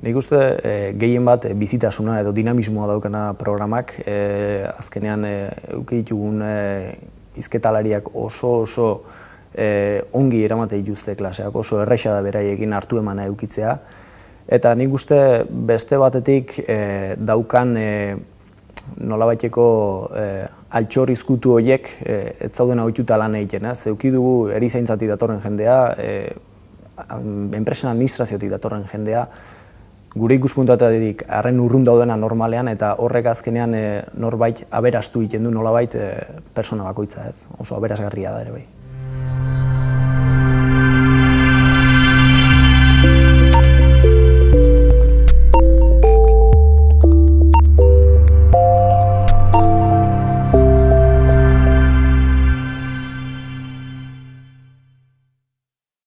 Nik uste gehien bat bizitasuna edo dinamismoa daukana programak, azkenean eduki ditugun hizketalariak oso ongi eramate dituzte klaseak, oso erraxa da beraiekin hartu emana edukitzea. Eta nik uste beste batetik daukan nolabaiteko altxor izkutu horiek ez zauden ohituta lan egiten. Eduki dugu erizaintzatik datorren jendea, enpresen administraziotik datorren jendea, gure ikuspuntuetatik arren urrun daudena normalean, eta horrek azkenean norbait aberastu egiten du nolabait persona bakoitza, oso aberasgarria da ere bai.